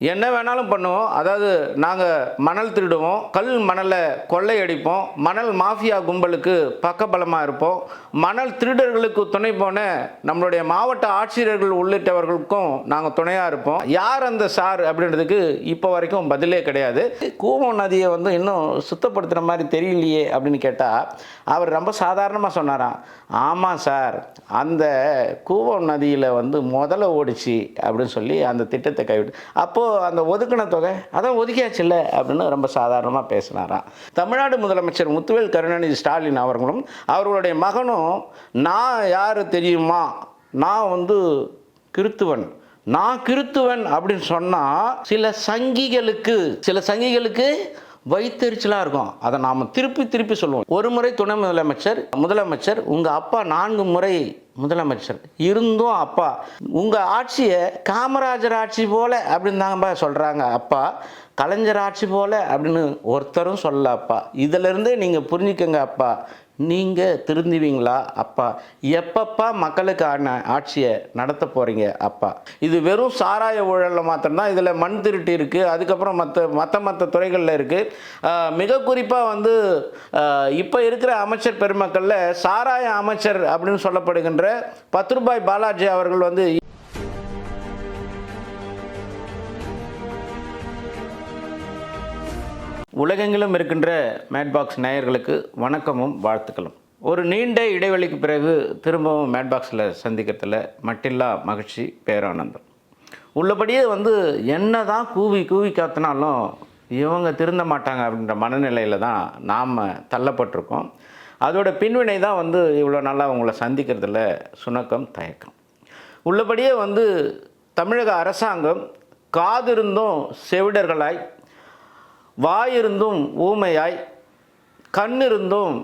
என்ன வேணாலும் பண்ணுவோம். அதாவது நாங்க மணல் திருடுவோம், கல் மணல கொள்ளையடிப்போம், மணல் மாஃபியா கும்பலுக்கு பக்கபலமா இருப்போம். மணல் திருடர்களுக்கு துணை போன நம்மளுடைய மாவட்ட ஆட்சியர்கள் உள்ளிட்டவர்களுக்கும் நாங்க துணையா இருப்போம். யார் அந்த சார் அப்படின்றதுக்கு இப்போ வரைக்கும் பதிலே கிடையாது. கூவம் நதியை வந்து இன்னும் சுத்தப்படுத்துற மாதிரி தெரியலையே அப்படின்னு கேட்டா, அவர் ரொம்ப சாதாரணமா சொன்னாராம். ஆமா சார், அந்த கூவம் நதியில வந்து முதல்ல ஓடிச்சு அப்படின்னு சொல்லி அந்த திட்டத்தை கைவிட்டு அப்போ அந்த ஒதுக்கின தொகை அதான் ஒதுக்கியாச்சு இல்லை அப்படின்னு ரொம்ப சாதாரணமாக பேசினாராம். தமிழ்நாடு முதலமைச்சர் முத்துவேல் கருணாநிதி ஸ்டாலின் அவர்களும் அவர்களுடைய மகனும் நான் யார் தெரியுமா, நான் வந்து கிறித்துவன், நான் கிறித்துவன் அப்படின்னு சொன்னால் சில சங்கிகளுக்கு வைத்தறிச்சலாக இருக்கும். அதை நாம் திருப்பி சொல்லுவோம். ஒரு முறை துணை முதலமைச்சர் உங்கள் அப்பா 4 முறை முதலமைச்சர் இருந்தும் அப்பா உங்கள் ஆட்சியை காமராஜர் ஆட்சி போல அப்படின்னு தாங்க சொல்கிறாங்க. அப்பா கலைஞர் ஆட்சி போல அப்படின்னு ஒருத்தரும் சொல்ல. அப்பா இதிலிருந்தே நீங்கள் புரிஞ்சுக்கங்க. அப்பா நீங்கள் திருந்துவீங்களா? அப்பா எப்பப்பா மக்களுக்கான ஆட்சியை நடத்த போகிறீங்க? அப்பா இது வெறும் சாராய ஊழலில் மாத்திரம்தான், இதில் மண் திருட்டு இருக்குது, அதுக்கப்புறம் மற்ற துறைகளில் இருக்குது. மிக குறிப்பாக வந்து இப்போ இருக்கிற அமைச்சர் பெருமக்களில் சாராய அமைச்சர் அப்படின்னு சொல்லப்படுகின்ற 10 ரூபாய் பாலாஜி அவர்கள் வந்து உலகெங்கிலும் இருக்கின்ற மேட்பாக்ஸ் நேயர்களுக்கு வணக்கமும் வாழ்த்துக்களும். ஒரு நீண்ட இடைவெளிக்கு பிறகு திரும்பவும் மேட்பாக்ஸில் சந்திக்கிறதுல மட்டில்லா மகிழ்ச்சி, பேரானந்தம். உள்ளபடியே வந்து என்ன தான் கூவி காத்தினாலும் இவங்க திருந்த மாட்டாங்க அப்படின்ற மனநிலையில் தான் நாம் தள்ளப்பட்டிருக்கோம். அதோட பின்வினை தான் வந்து இவ்வளோ நல்லா உங்களை சந்திக்கிறதுல சுணக்கம், தயக்கம். உள்ளபடியே வந்து தமிழக அரசாங்கம் காதிருந்தும் செவிடர்களாய், வாயிருந்தும் ஊமையாய், கண்ணிருந்தும்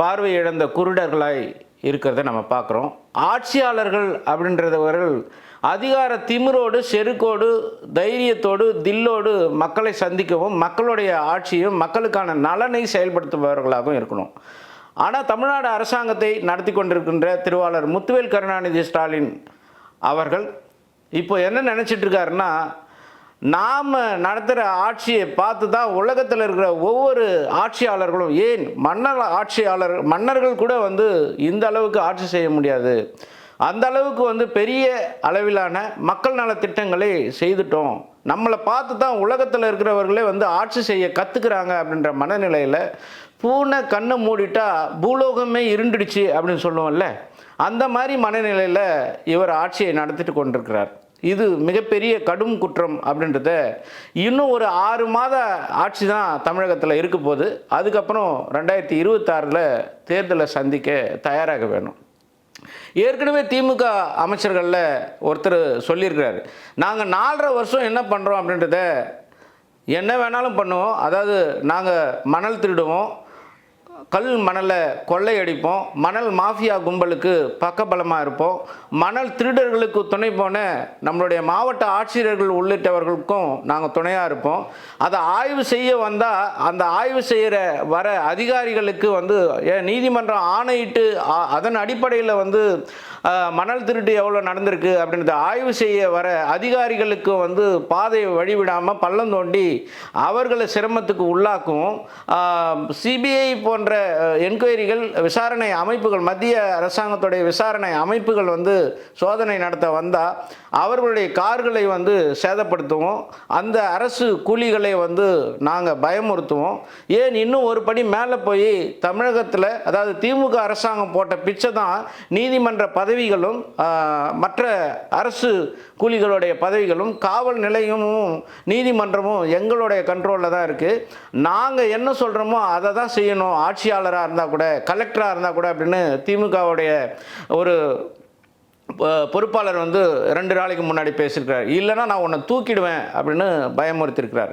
பார்வை இழந்த குருடர்களாய் இருக்கிறத நம்ம பார்க்குறோம். ஆட்சியாளர்கள் அப்படின்றவர்கள் அதிகார திமிரோடு, செருக்கோடு, தைரியத்தோடு, தில்லோடு மக்களை சந்திக்கவும், மக்களுடைய ஆட்சியும் மக்களுக்கான நலனை செயல்படுத்துபவர்களாகவும் இருக்கணும். ஆனால் தமிழ்நாடு அரசாங்கத்தை நடத்தி கொண்டிருக்கின்ற திருவாளர் முத்துவேல் கருணாநிதி ஸ்டாலின் அவர்கள் இப்போ என்ன நினச்சிட்டு இருக்காருன்னா, நாம் நடத்துகிற ஆட்சியை பார்த்து தான் உலகத்தில் இருக்கிற ஒவ்வொரு ஆட்சியாளர்களும், ஏன் மன்னர்கள் கூட வந்து இந்த அளவுக்கு ஆட்சி செய்ய முடியாது, அந்த அளவுக்கு வந்து பெரிய அளவிலான மக்கள் நல திட்டங்களை செய்துட்டோம், நம்மளை பார்த்து தான் உலகத்தில் இருக்கிறவர்களே வந்து ஆட்சி செய்ய கற்றுக்கிறாங்க அப்படின்ற மனநிலையில் பூனை கண்ணை மூடிட்டா பூலோகமே இருண்டுடுச்சு அப்படின்னு சொல்லுவோம்ல, அந்த மாதிரி மனநிலையில் இவர் ஆட்சியை நடத்திட்டு கொண்டிருக்கிறார். இது மிகப்பெரிய கடும் குற்றம் அப்படின்றத இன்னும் ஒரு 6 மாத ஆட்சி தான் தமிழகத்தில் இருக்க போது. அதுக்கப்புறம் 2026 தேர்தலை சந்திக்க தயாராக வேணும். ஏற்கனவே திமுக அமைச்சர்களில் ஒருத்தர் சொல்லியிருக்கிறார், நாங்கள் 4.5 வருஷம் என்ன பண்ணுறோம் அப்படின்றத என்ன வேணாலும் பண்ணுவோம். அதாவது நாங்கள் மணல் திருடுவோம், கல் மணலை கொள்ளையடிப்போம், மணல் மாஃபியா கும்பலுக்கு பக்கபலமாக இருப்போம், மணல் திருடர்களுக்கு துணை போன நம்மளுடைய மாவட்ட ஆட்சியர்கள் உள்ளிட்டவர்களுக்கும் நாங்கள் துணையாக இருப்போம். அதை ஆய்வு செய்ய வந்தால் அந்த ஆய்வு செய்கிற வர அதிகாரிகளுக்கு வந்து நீதிமன்றம் ஆணையிட்டு அதன் அடிப்படையில் வந்து மணல் திருட்டு எவ்வளோ நடந்திருக்கு அப்படின்றத ஆய்வு செய்ய வர அதிகாரிகளுக்கு வந்து பாதையை வழிவிடாமல் பள்ளம் தோண்டி அவர்களை சிரமத்துக்கு உள்ளாக்குவோம். சிபிஐ போன்ற என்கொயரிகள், விசாரணை அமைப்புகள், மத்திய அரசாங்கத்துடைய விசாரணை அமைப்புகள் வந்து சோதனை நடத்த வந்தால் அவர்களுடைய கார்களை வந்து சேதப்படுத்துவோம். அந்த அரசு கூலிகளை வந்து நாங்கள் பயமுறுத்துவோம். ஏன் இன்னும் ஒரு படி மேலே போய் தமிழகத்தில், அதாவது திமுக அரசாங்கம் போட்ட பிச்சை தான் நீதிமன்ற பதவிகளும் மற்ற அரசு கூலிகளுடைய பதவிகளும், காவல் நிலையமும் நீதிமன்றமும் எங்களுடைய கண்ட்ரோலில் தான் இருக்குது. நாங்கள் என்ன சொல்கிறோமோ அதை தான் செய்யணும், ஆட்சியாளராக இருந்தால் கூட, கலெக்டராக இருந்தால் கூட அப்படின்னு திமுகவுடைய ஒரு பொறுப்பாளர் வந்து 2 நாளைக்கு முன்னாடி பேசியிருக்கிறார். இல்லைன்னா நான் உன்னை தூக்கிடுவேன் அப்படின்னு பயமுறுத்திருக்கிறார்.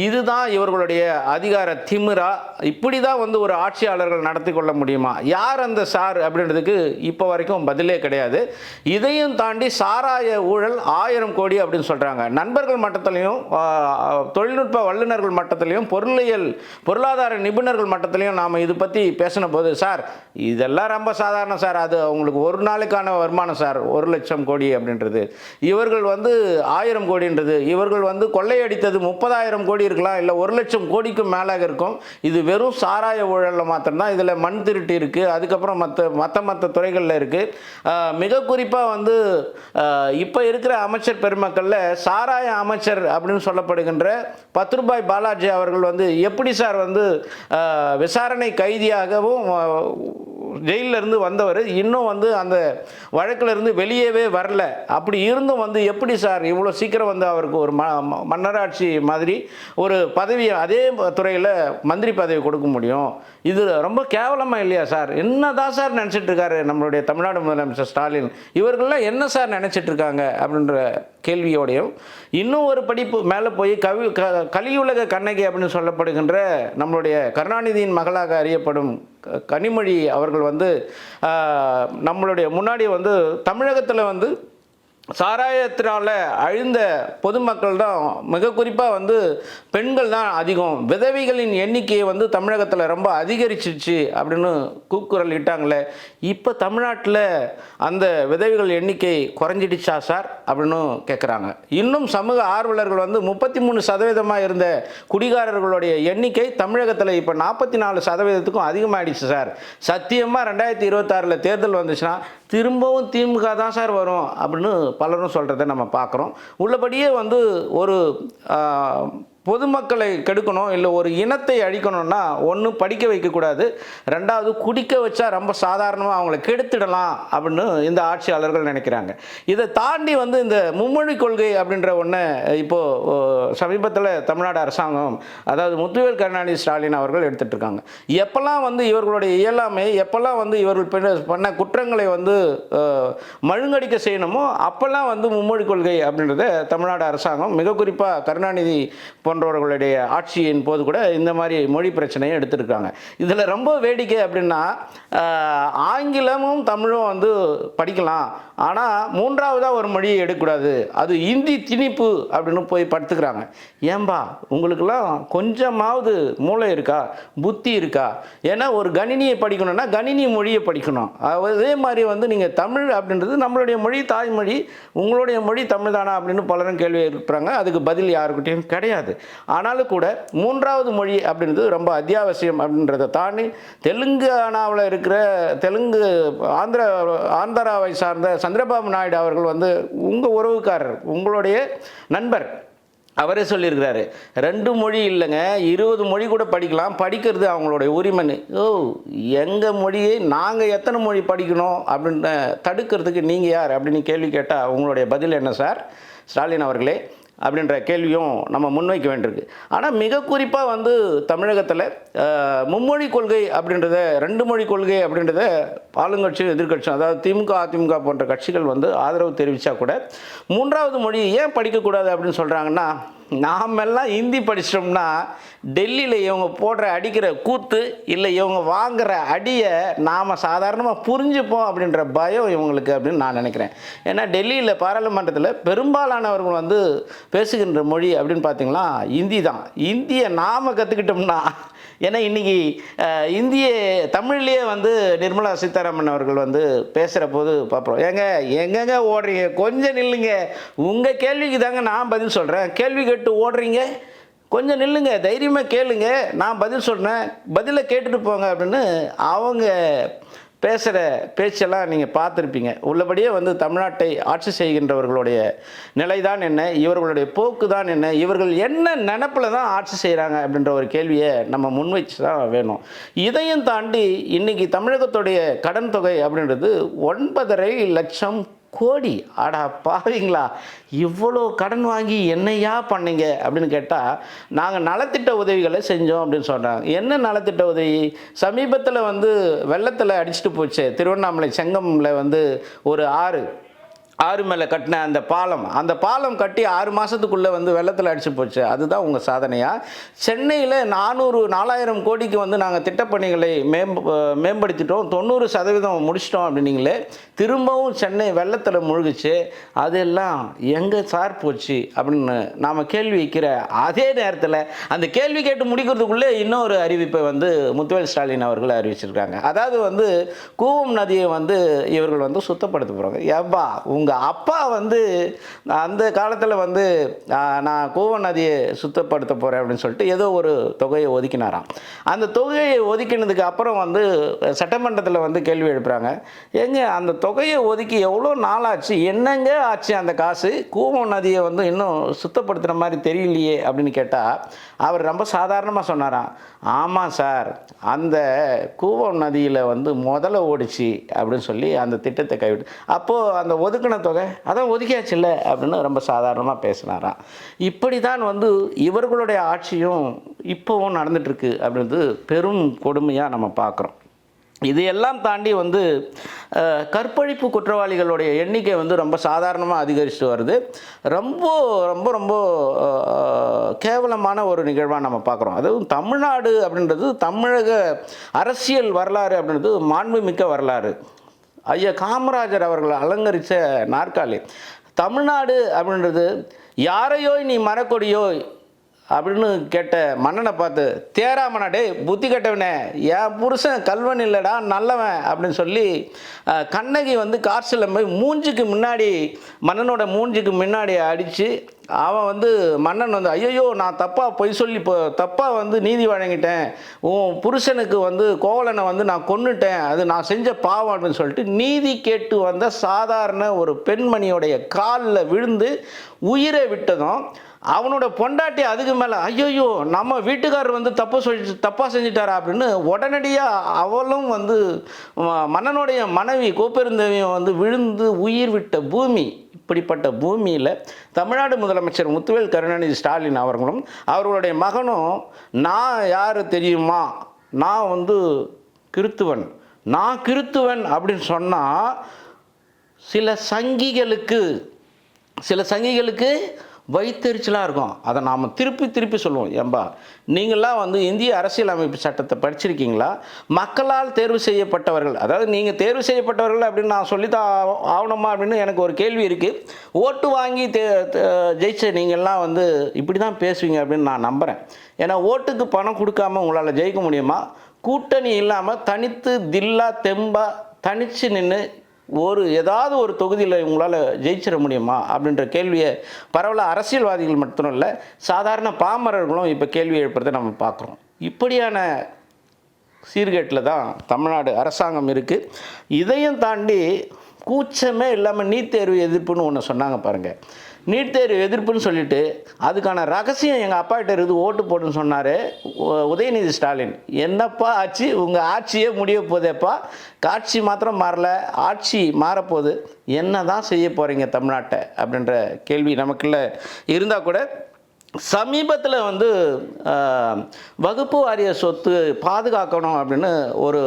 இதுதான் இவர்களுடைய அதிகார திமிரா? இப்படி தான் வந்து ஒரு ஆட்சியாளர்கள் நடத்தி கொள்ள முடியுமா? யார் அந்த சார் அப்படின்றதுக்கு இப்போ வரைக்கும் பதிலே கிடையாது. இதையும் தாண்டி சாராய ஊழல் 1000 கோடி அப்படின்னு சொல்கிறாங்க. நண்பர்கள் மட்டத்திலையும், தொழில்நுட்ப வல்லுநர்கள் மட்டத்திலையும், பொருளாதார நிபுணர்கள் மட்டத்திலையும் நாம் இது பற்றி பேசின போது, சார் இதெல்லாம் ரொம்ப சாதாரணம் சார், அது அவங்களுக்கு ஒரு நாளுக்கான வருமானம் சார், 1 லட்சம் கோடி அப்படின்றது. இவர்கள் வந்து 1000 கோடின்றது, இவர்கள் வந்து கொள்ளையடித்தது 30,000 கோடி இருக்கலாம், இல்லை 1 லட்சம் கோடிக்கும் மேலாக இருக்கும். இது வெறும் சாராய ஊழலில் மாத்திரம்தான். இதில் மண் திருட்டு இருக்குது, அதுக்கப்புறம் மற்ற துறைகளில் இருக்குது. மிக குறிப்பாக வந்து இப்போ இருக்கிற அமைச்சர் பெருமக்களில் சாராய அமைச்சர் அப்படின்னு சொல்லப்படுகின்ற 10 ரூபாய் பாலாஜி அவர்கள் வந்து எப்படி சார் வந்து விசாரணை கைதியாகவும் ஜெயிலிருந்து வந்தவர் இன்னும் வந்து அந்த வழக்கிலிருந்து வெளியவே வரல. அப்படி இருந்தும் வந்து எப்படி சார் இவ்வளோ சீக்கிரம் வந்து அவருக்கு ஒரு மன்னராட்சி மாதிரி ஒரு பதவி, அதே துறையில் மந்திரி பதவி கொடுக்க முடியும்? இது ரொம்ப கேவலமாக இல்லையா சார்? என்ன தான் சார் நினச்சிட்டு இருக்காரு நம்மளுடைய தமிழ்நாடு முதலமைச்சர் ஸ்டாலின்? இவர்கள்லாம் என்ன சார் நினச்சிட்டு இருக்காங்க அப்படின்ற கேள்வியோடையும், இன்னும் ஒரு படிப்பு மேலே போய் கலியுலக கண்ணகி அப்படின்னு சொல்லப்படுகின்ற நம்மளுடைய கருணாநிதியின் மகளாக அறியப்படும் கனிமொழி அவர்கள் வந்து நம்மளுடைய முன்னாடி வந்து தமிழகத்தில் வந்து சாராயத்தினால் அழிந்த பொதுமக்கள் தான், மிக குறிப்பாக வந்து பெண்கள் தான் அதிகம், விதவைகளின் எண்ணிக்கையை வந்து தமிழகத்தில் ரொம்ப அதிகரிச்சிச்சு அப்படின்னு கூக்குரல் இட்டாங்களே. இப்போ தமிழ்நாட்டில் அந்த விதவைகள் எண்ணிக்கை குறைஞ்சிடுச்சா சார் அப்படின்னு கேட்குறாங்க. இன்னும் சமூக ஆர்வலர்கள் வந்து 33% இருந்த குடிகாரர்களுடைய எண்ணிக்கை தமிழகத்தில் இப்போ 44%க்கும் அதிகமாகிடுச்சு சார். சத்தியமாக 2026 தேர்தல் வந்துச்சுன்னா திரும்பவும் திமுக தான் சார் வரும் அப்படின்னு பலரும் சொல்கிறத நம்ம பார்க்குறோம். உள்ளபடியே வந்து ஒரு பொதுமக்களை கெடுக்கணும், இல்லை ஒரு இனத்தை அழிக்கணும்னா ஒன்று படிக்க வைக்கக்கூடாது, ரெண்டாவது குடிக்க வச்சா ரொம்ப சாதாரணமாக அவங்கள கெடுத்துடலாம் அப்படின்னு இந்த ஆட்சியாளர்கள் நினைக்கிறாங்க. இதை தாண்டி வந்து இந்த மும்மொழி கொள்கை அப்படின்ற ஒன்று இப்போது சமீபத்தில் தமிழ்நாடு அரசாங்கம், அதாவது முத்துவேல் கருணாநிதி ஸ்டாலின் அவர்கள் எடுத்துகிட்டு இருக்காங்க. எப்போல்லாம் வந்து இவர்களுடைய இயலாமை, எப்போல்லாம் வந்து இவர்கள் பண்ண குற்றங்களை வந்து மழுங்கடிக்க செய்யணுமோ அப்போல்லாம் வந்து மும்மொழி கொள்கை அப்படின்றத தமிழ்நாடு அரசாங்கம், மிக குறிப்பாக கருணாநிதி போன்றவர்களுடைய ஆட்சியின் போது கூட இந்த மாதிரி மொழி பிரச்சனையை எடுத்திருக்காங்க. இதில் ரொம்ப வேடிக்கை அப்படின்னா, ஆங்கிலமும் தமிழும் வந்து படிக்கலாம், ஆனால் மூன்றாவதாக ஒரு மொழியை எடுக்கக்கூடாது, அது இந்தி திணிப்பு அப்படின்னு போய் படுத்துக்கிறாங்க. ஏன்பா உங்களுக்கெல்லாம் கொஞ்சமாவது மூளை இருக்கா, புத்தி இருக்கா? ஏன்னா ஒரு கணினியை படிக்கணும்னா கணினி மொழியை படிக்கணும். அதே மாதிரி வந்து நீங்கள் தமிழ் அப்படின்றது நம்மளுடைய மொழி, தாய்மொழி, உங்களுடைய மொழி தமிழ் தானா அப்படின்னு பலரும் கேள்வி எழுப்புறாங்க. அதுக்கு பதில் யாருக்கிட்டையும் கிடையாது. ஆனாலும் கூட மூன்றாவது மொழி அப்படின்றது ரொம்ப அத்தியாவசியம் அப்படின்றத தாண்டி தெலுங்கானாவில் இருக்கிற ஆந்திராவை சார்ந்த சந்திரபாபு நாயுடு அவர்கள் வந்து உங்கள் உறவுக்காரர், உங்களுடைய நண்பர், அவரே சொல்லியிருக்கிறாரு, 2 மொழி இல்லைங்க 20 மொழி கூட படிக்கலாம், படிக்கிறது அவங்களுடைய உரிமைன்னு. எங்கள் மொழியை நாங்கள் எத்தனை மொழி படிக்கணும் அப்படின்னு தடுக்கிறதுக்கு நீங்கள் யார் அப்படின்னு கேள்வி கேட்டால் உங்களுடைய பதில் என்ன சார் ஸ்டாலின் அவர்களே அப்படின்ற கேள்வியும் நம்ம முன்வைக்க வேண்டியிருக்கு. ஆனால் மிக குறிப்பாக வந்து தமிழகத்தில் மும்மொழி கொள்கை அப்படின்றத, 2 மொழி கொள்கை அப்படின்றத ஆளுங்கட்சியும் எதிர்கட்சியும், அதாவது திமுக அதிமுக போன்ற கட்சிகள் வந்து ஆதரவு தெரிவித்தா கூட மூன்றாவது மொழி ஏன் படிக்கக்கூடாது அப்படின்னு சொல்கிறாங்கன்னா, நாமெல்லாம் ஹிந்தி படிச்சிட்டோம்னா டெல்லியில் இவங்க போடுற அடிக்கிற கூத்து, இல்லை இவங்க வாங்குகிற அடியை நாம் சாதாரணமாக புரிஞ்சுப்போம் அப்படின்ற பயம் இவங்களுக்கு அப்படின்னு நான் நினைக்கிறேன். ஏன்னா டெல்லியில் பாராளுமன்றத்தில் பெரும்பாலானவர்கள் வந்து பேசுகின்ற மொழி அப்படின்னு பார்த்திங்கன்னா ஹிந்தி தான். இந்தியை நாம் கற்றுக்கிட்டோம்னா, ஏன்னா இன்றைக்கி தமிழ்லேயே வந்து நிர்மலா சீதாராமன் அவர்கள் வந்து பேசுகிற போது பார்ப்போம், எங்கெங்க ஓடுறீங்க, கொஞ்சம் நில்லுங்க, உங்கள் கேள்விக்கு தாங்க நான் பதில் சொல்கிறேன், கேள்வி கேட்டு ஓடுறீங்க, கொஞ்சம் நில்லுங்க, தைரியமாக கேளுங்க, நான் பதில் சொல்கிறேன், பதிலை கேட்டுட்டு போங்க அப்படின்னு அவங்க பேசுகிற பேச்செல்லாம் நீங்கள் பார்த்துருப்பீங்க. உள்ளபடியே வந்து தமிழ்நாட்டை ஆட்சி செய்கின்றவர்களுடைய நிலை தான் என்ன, இவர்களுடைய போக்கு தான் என்ன, இவர்கள் என்ன நினப்பில் தான் ஆட்சி செய்கிறாங்க அப்படின்ற ஒரு கேள்வியை நம்ம முன்வைச்சு தான் வேணும். இதையும் தாண்டி இன்றைக்கி தமிழகத்துடைய கடன் தொகை அப்படின்றது 9.5 லட்சம் கோடி. ஆடா பாவீங்களா, இவ்வளோ கடன் வாங்கி என்னையா பண்ணீங்க அப்படின்னு கேட்டால், நாங்கள் நலத்திட்ட உதவிகளை செஞ்சோம் அப்படின்னு சொல்கிறாங்க. என்ன நலத்திட்ட உதவி? சமீபத்தில் வந்து வெள்ளத்தில் அடிச்சுட்டு போச்சு திருவண்ணாமலை செங்கமில் வந்து ஒரு ஆறு, ஆறு மேலே கட்டின அந்த பாலம் கட்டி 6 மாதத்துக்குள்ளே வந்து வெள்ளத்தில் அடிச்சு போச்சு. அதுதான் உங்கள் சாதனையா? சென்னையில் 4000 கோடிக்கு வந்து நாங்கள் திட்டப்பணிகளை மேம்படுத்திட்டோம், 90% முடிச்சிட்டோம் அப்படின்னீங்களே, திரும்பவும் சென்னை வெள்ளத்தில் முழுகுச்சு. அதெல்லாம் எங்கே சார் போச்சு அப்படின்னு நாம் கேள்வி வைக்கிற அதே நேரத்தில் அந்த கேள்வி கேட்டு முடிக்கிறதுக்குள்ளே இன்னொரு அறிவிப்பை வந்து முத்துவேல் ஸ்டாலின் அவர்கள் அறிவிச்சிருக்காங்க. அதாவது வந்து கூவம் நதியை வந்து இவர்கள் வந்து சுத்தப்படுத்த போகிறாங்க. ஏப்பா, உங்கள் அப்பா வந்து அந்த காலத்தில் வந்து நான் கூவம் நதியை சுத்தப்படுத்த போகிறேன் அப்படின்னு சொல்லிட்டு ஏதோ ஒரு தொகையை ஒதுக்கினாராம். அந்த தொகையை ஒதுக்கினதுக்கு அப்புறம் வந்து சட்டமன்றத்தில் வந்து கேள்வி எழுப்புறாங்க. ஏங்க, அந்த தொகையை ஒதுக்கி எவ்வளோ நாளாச்சு, என்னங்க ஆச்சு அந்த காசு? கூவம் நதியை வந்து இன்னும் சுத்தப்படுத்துகிற மாதிரி தெரியலையே அப்படின்னு கேட்டால் அவர் ரொம்ப சாதாரணமாக சொன்னாராம், ஆமாம் சார், அந்த கூவம் நதியில் வந்து முதல்ல ஓடிச்சு அப்படின்னு சொல்லி அந்த திட்டத்தை கைவிட்டு, அப்போது அந்த ஒதுக்கின தொகை அதான் ஒதுக்கியாச்சு இல்லை அப்படின்னு ரொம்ப சாதாரணமாக பேசினாராம். இப்படி தான் வந்து இவர்களுடைய ஆட்சியும் இப்போவும் நடந்துகிட்ருக்கு அப்படின்றது பெரும் கொடுமையாக நம்ம பார்க்குறோம். இதையெல்லாம் தாண்டி வந்து கற்பழிப்பு குற்றவாளிகளுடைய எண்ணிக்கை வந்து ரொம்ப சாதாரணமாக அதிகரிச்சுட்டு வருது. ரொம்ப ரொம்ப ரொம்ப கேவலமான ஒரு நிகழ்வாக நம்ம பார்க்குறோம். அதுவும் தமிழ்நாடு அப்படின்றது, தமிழக அரசியல் வரலாறு அப்படின்றது மாண்புமிக்க வரலாறு. ஐயா காமராஜர் அவர்கள் அலங்கரித்த நாற்காலி. தமிழ்நாடு அப்படின்றது யாரையோ நீ மரக்கொடியோய் அப்படின்னு கேட்ட மன்னனை பார்த்து, தேராமனாடே புத்தி கட்டவனே, என் புருஷன் கல்வன் இல்லைடா நல்லவன் அப்படின்னு சொல்லி கண்ணகி வந்து கார்சில் போய் மூஞ்சிக்கு முன்னாடி, மன்னனோட மூஞ்சிக்கு முன்னாடி அடித்து அவன் வந்து மன்னன் வந்து ஐயோ நான் தப்பாக பொய் சொல்லி தப்பாக வந்து நீதி வழங்கிட்டேன், உன் புருஷனுக்கு வந்து கோவலனை வந்து நான் கொன்னுட்டேன், அது நான் செஞ்ச பாவம் அப்படின்னு சொல்லிட்டு நீதி கேட்டு வந்த சாதாரண ஒரு பெண்மணியோடைய காலில் விழுந்து உயிரை விட்டதும் அவனோட பொண்டாட்டி அதுக்கு மேலே ஐயோ நம்ம வீட்டுக்காரர் வந்து தப்பாக செஞ்சிட்டாரா அப்படின்னு உடனடியாக அவளும் வந்து மன்னனுடைய மனைவி கோப்பெருந்தேவியும் வந்து விழுந்து உயிர் விட்ட பூமி. இப்படிப்பட்ட பூமியில் தமிழ்நாடு முதலமைச்சர் முத்துவேல் கருணாநிதி ஸ்டாலின் அவர்களும் அவர்களுடைய மகனும், நான் யார் தெரியுமா, நான் வந்து கிறித்துவன் அப்படின்னு சொன்னால் சில சங்கிகளுக்கு வைத்தறிச்சலாக இருக்கும். அதை நாம் திருப்பி சொல்லுவோம். ஏம்பா, நீங்களாம் வந்து இந்திய அரசியலமைப்பு சட்டத்தை படிச்சிருக்கீங்களா? மக்களால் தேர்வு செய்யப்பட்டவர்கள், அதாவது நீங்கள் தேர்வு செய்யப்பட்டவர்கள் அப்படின்னு நான் சொல்லித்தான் ஆகணுமா அப்படின்னு எனக்கு ஒரு கேள்வி இருக்குது. ஓட்டு வாங்கி ஜெயிச்ச நீங்கள்லாம் வந்து இப்படி தான் பேசுவீங்க அப்படின்னு நான் நம்புகிறேன். ஏன்னா ஓட்டுக்கு பணம் கொடுக்காமல் உங்களால் ஜெயிக்க முடியுமா? கூட்டணி இல்லாமல் தனித்து தில்லா தெம்பா தனித்து நின்று ஏதாவது ஒரு தொகுதியில் உங்களால் ஜெயிச்சிட முடியுமா அப்படின்ற கேள்வியை பரவலாக அரசியல்வாதிகள் மட்டும் இல்லை, சாதாரண பாமரர்களும் இப்போ கேள்வி எழுப்புறதை நம்ம பார்க்குறோம். இப்படியான சீர்கேட்டில் தான் தமிழ்நாடு அரசாங்கம் இருக்குது. இதையும் தாண்டி கூச்சமே இல்லாமல் நீட் தேர்வு எதிர்ப்புன்னு ஒன்று சொன்னாங்க பாருங்கள். நீட் தேர்வு எதிர்ப்புன்னு சொல்லிட்டு அதுக்கான ரகசியம் எங்கள் அப்பாகிட்ட இருக்குது, ஓட்டு போட்டுன்னு சொன்னார் உதயநிதி ஸ்டாலின். என்னப்பா ஆச்சு, உங்கள் ஆட்சியே முடிய போதேப்பா, காட்சி மாத்திரம் மாறல, ஆட்சி மாறப்போகுது, என்ன தான் செய்ய போகிறீங்க தமிழ்நாட்டை அப்படின்ற கேள்வி நமக்குள்ள இருந்தால் கூட, சமீபத்தில் வந்து வகுப்பு வாரிய சொத்து பாதுகாக்கணும் அப்படின்னு ஒரு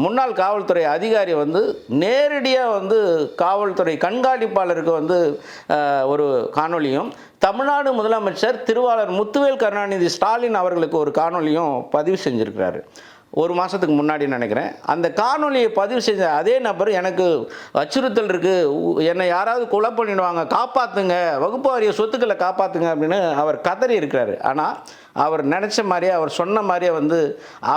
முன்னாள் காவல்துறை அதிகாரி வந்து நேரடியாக வந்து காவல்துறை கண்காணிப்பாளருக்கு வந்து ஒரு காணொலியும், தமிழ்நாடு முதலமைச்சர் திருவாளர் முத்துவேல் கருணாநிதி ஸ்டாலின் அவர்களுக்கு ஒரு காணொலியும் பதிவு செஞ்சுருக்கிறாரு. ஒரு மாதத்துக்கு முன்னாடி நினைக்கிறேன். அந்த காணொலியை பதிவு செஞ்ச அதே நபர், எனக்கு அச்சுறுத்தல் இருக்குது, என்னை யாராவது கொலை பண்ணிடுவாங்க, காப்பாற்றுங்க, வகுப்பு வாரிய சொத்துக்களை காப்பாற்றுங்க அப்படின்னு அவர் கதறி இருக்கிறாரு. ஆனால் அவர் நினச்ச மாதிரியே, அவர் சொன்ன மாதிரியே வந்து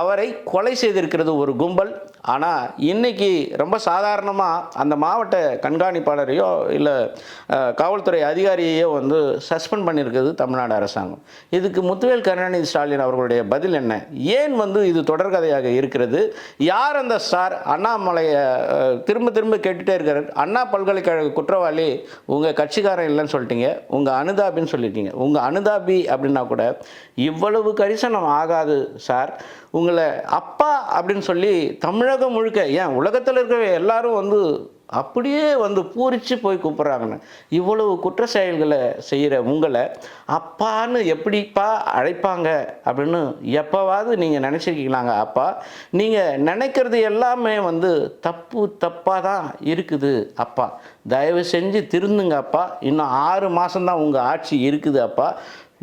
அவரை கொலை செய்திருக்கிறது ஒரு கும்பல். ஆனால் இன்றைக்கி ரொம்ப சாதாரணமாக அந்த மாவட்ட கண்காணிப்பாளரையோ இல்லை காவல்துறை அதிகாரியையோ வந்து சஸ்பெண்ட் பண்ணியிருக்கிறது தமிழ்நாடு அரசாங்கம். இதுக்கு முத்துவேல் கருணாநிதி ஸ்டாலின் அவர்களுடைய பதில் என்ன? ஏன் வந்து இது தொடர்கதையாக இருக்கிறது? யார் அந்த ஸ்டார்? அண்ணாமலையை திரும்ப கேட்டுகிட்டே இருக்காரு. அண்ணா பல்கலைக்கழக குற்றவாளி உங்கள் கட்சிக்காரன் இல்லைன்னு சொல்லிட்டீங்க, உங்கள் அனுதாபின்னு சொல்லிட்டீங்க. உங்கள் அனுதாபி அப்படின்னா கூட இவ்வளவு கரிசனம் ஆகாது சார். உங்களை அப்பா அப்படின்னு சொல்லி தமிழகம் முழுக்க, ஏன் உலகத்தில் இருக்கிற எல்லாரும் வந்து அப்படியே வந்து பூரிச்சு போய் கூப்பிட்றாங்கன்னு. இவ்வளவு குற்ற செயல்களை செய்கிற உங்களை அப்பான்னு எப்படிப்பா அழைப்பாங்க அப்படின்னு எப்போவாவது நீங்கள் நினச்சிருக்கீங்களாங்க? அப்பா, நீங்கள் நினைக்கிறது எல்லாமே வந்து தப்பாக தான் இருக்குது அப்பா. தயவு செஞ்சு திருந்துங்க அப்பா. இன்னும் 6 மாதம்தான் உங்கள் ஆட்சி இருக்குது அப்பா.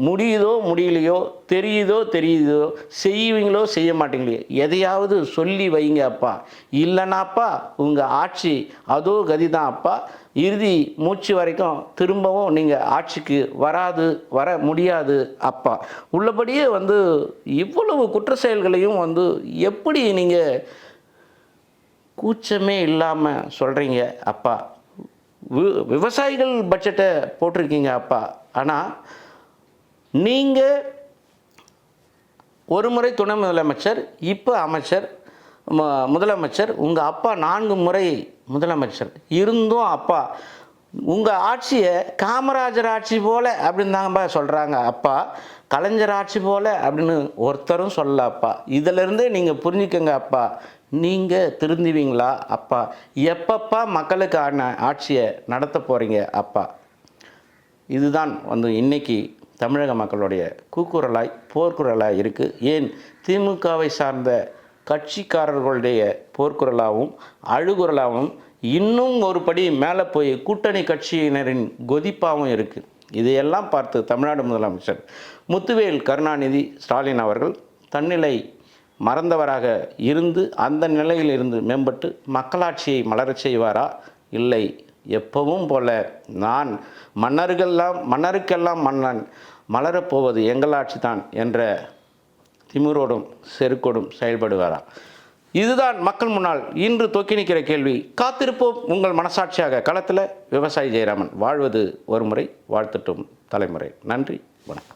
முடியுதோ முடியலையோ, தெரியுதோ செய்வீங்களோ செய்ய மாட்டீங்களோ, எதையாவது சொல்லி வைங்க அப்பா. இல்லைனாப்பா உங்கள் ஆட்சி அதோ கதி தான் அப்பா. இறுதி மூச்சு வரைக்கும் திரும்பவும் நீங்கள் ஆட்சிக்கு வர முடியாது அப்பா. உள்ளபடியே வந்து இவ்வளவு குற்ற செயல்களையும் வந்து எப்படி நீங்கள் கூச்சமே இல்லாமல் சொல்கிறீங்க அப்பா? விவசாயிகள் பட்ஜெட்டை போட்டிருக்கீங்க அப்பா. ஆனால் நீங்கள் ஒரு முறை துணை முதலமைச்சர், இப்போ அமைச்சர், முதலமைச்சர், உங்கள் அப்பா 4 முறை முதலமைச்சர் இருந்தும் அப்பா உங்கள் ஆட்சியை காமராஜர் ஆட்சி போல் அப்படின்னு தாங்கப்பா சொல்கிறாங்க அப்பா. கலைஞர் ஆட்சி போல் அப்படின்னு ஒருத்தரும் சொல்லல அப்பா. இதிலிருந்தே நீங்கள் புரிஞ்சுக்கங்க அப்பா. நீங்கள் திருந்துவீங்களா அப்பா? எப்பப்பா மக்களுக்கான ஆட்சியை நடத்த போகிறீங்க அப்பா? இதுதான் வந்து இன்னைக்கு தமிழக மக்களுடைய கூக்குரலாய் போர்க்குரலாய் இருக்குது. ஏன் திமுகவை சார்ந்த கட்சிக்காரர்களுடைய போர்க்குரலாகவும் அழுகுரலாகவும் இன்னும் ஒரு படி மேலே போய் கூட்டணி கட்சியினரின் கொதிப்பாகவும் இருக்குது. இதையெல்லாம் பார்த்து தமிழ்நாடு முதலமைச்சர் முத்துவேல் கருணாநிதி ஸ்டாலின் அவர்கள் தன்னிலை மறந்தவராக இருந்து அந்த நிலையில் இருந்து மேம்பட்டு மக்களாட்சியை மலரச் செய்வாரா? இல்லை, எப்பவும் போல நான் மன்னருக்கெல்லாம் மன்னன், மலரப்போவது எங்கள் ஆட்சி தான் என்ற திமிரோடும் செருக்கோடும் செயல்படுவாரா? இதுதான் மக்கள் முன்னால் இன்று தொக்கி நிற்கிற கேள்வி. காத்திருப்போம் உங்கள் மனசாட்சியாக. களத்தில் விவசாயி ஜெயராமன். வாழ்வது ஒரு முறை, வாழ்த்தட்டும் தலைமுறை. நன்றி, வணக்கம்.